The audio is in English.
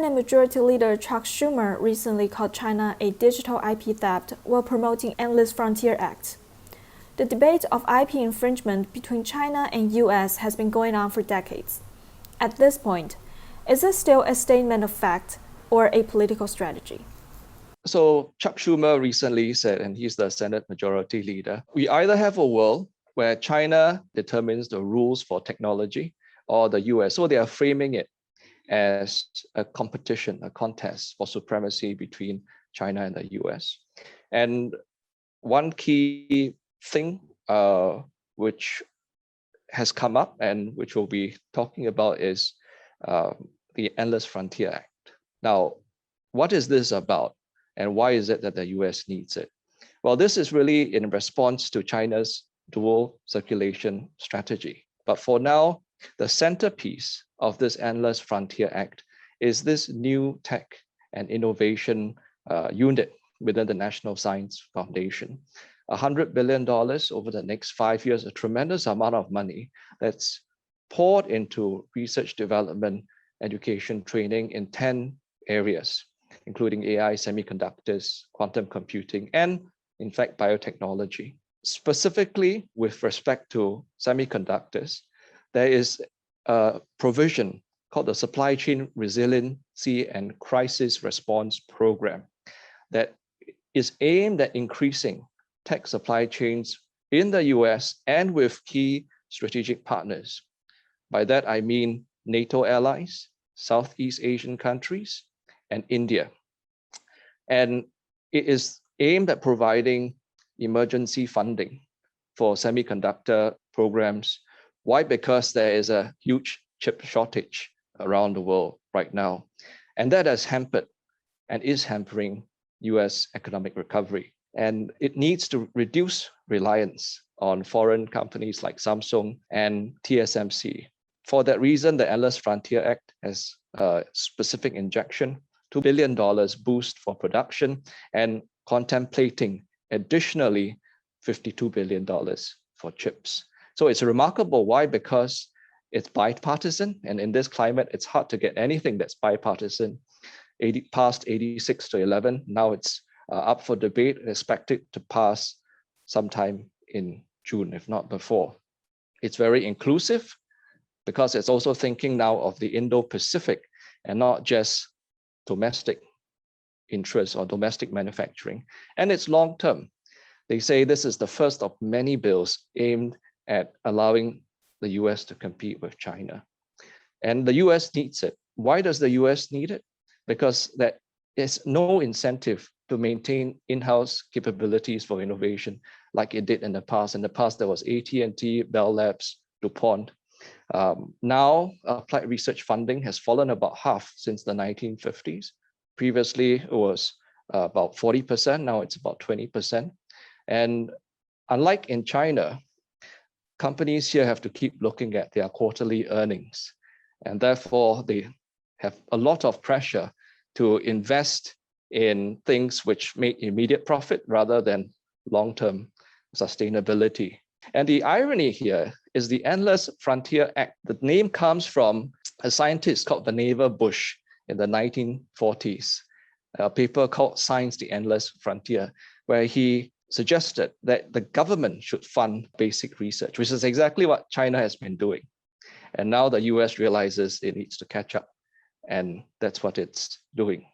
Senate Majority Leader Chuck Schumer recently called China a digital IP theft while promoting Endless Frontier Act. The debate of IP infringement between China and U.S. has been going on for decades. At this point, is this still a statement of fact or a political strategy? So Chuck Schumer recently said, and he's the Senate Majority Leader, we either have a world where China determines the rules for technology or the US. So they are framing it as a competition, a contest for supremacy between China and the US. And one key thing which has come up and which we'll be talking about is the Endless Frontier Act. Now, what is this about and why is it that the US needs it? Well, this is really in response to China's dual circulation strategy. But for now, the centerpiece of this Endless Frontier Act is this new tech and innovation unit within the National Science Foundation. $100 billion over the next 5 years, a tremendous amount of money that's poured into research, development, education, training in 10 areas, including AI, semiconductors, quantum computing, and in fact, biotechnology. Specifically with respect to semiconductors, there is a provision called the Supply Chain Resiliency and Crisis Response Program that is aimed at increasing tech supply chains in the US and with key strategic partners. By that, I mean NATO allies, Southeast Asian countries, and India. And it is aimed at providing emergency funding for semiconductor programs. Why? Because there is a huge chip shortage around the world right now. And that has hampered and is hampering US economic recovery. And it needs to reduce reliance on foreign companies like Samsung and TSMC. For that reason, the Endless Frontier Act has a specific injection, $2 billion boost for production, and contemplating additionally $52 billion for chips. So it's remarkable. Why? Because it's bipartisan, and in this climate, it's hard to get anything that's bipartisan. Passed 86-11. Now it's up for debate, expected to pass sometime in June, if not before. It's very inclusive because it's also thinking now of the Indo-Pacific and not just domestic interests or domestic manufacturing. And it's long-term. They say this is the first of many bills aimed at allowing the US to compete with China. And the US needs it. Why does the US need it? Because there is no incentive to maintain in-house capabilities for innovation like it did in the past. In the past, there was AT&T, Bell Labs, DuPont. Now, applied research funding has fallen about half since the 1950s. Previously, it was about 40%. Now it's about 20%. And unlike in China, companies here have to keep looking at their quarterly earnings. And therefore, they have a lot of pressure to invest in things which make immediate profit rather than long-term sustainability. And the irony here is the Endless Frontier Act. The name comes from a scientist called Vannevar Bush in the 1940s, a paper called Science, the Endless Frontier, where he suggested that the government should fund basic research, which is exactly what China has been doing. And now the US realizes it needs to catch up, and that's what it's doing.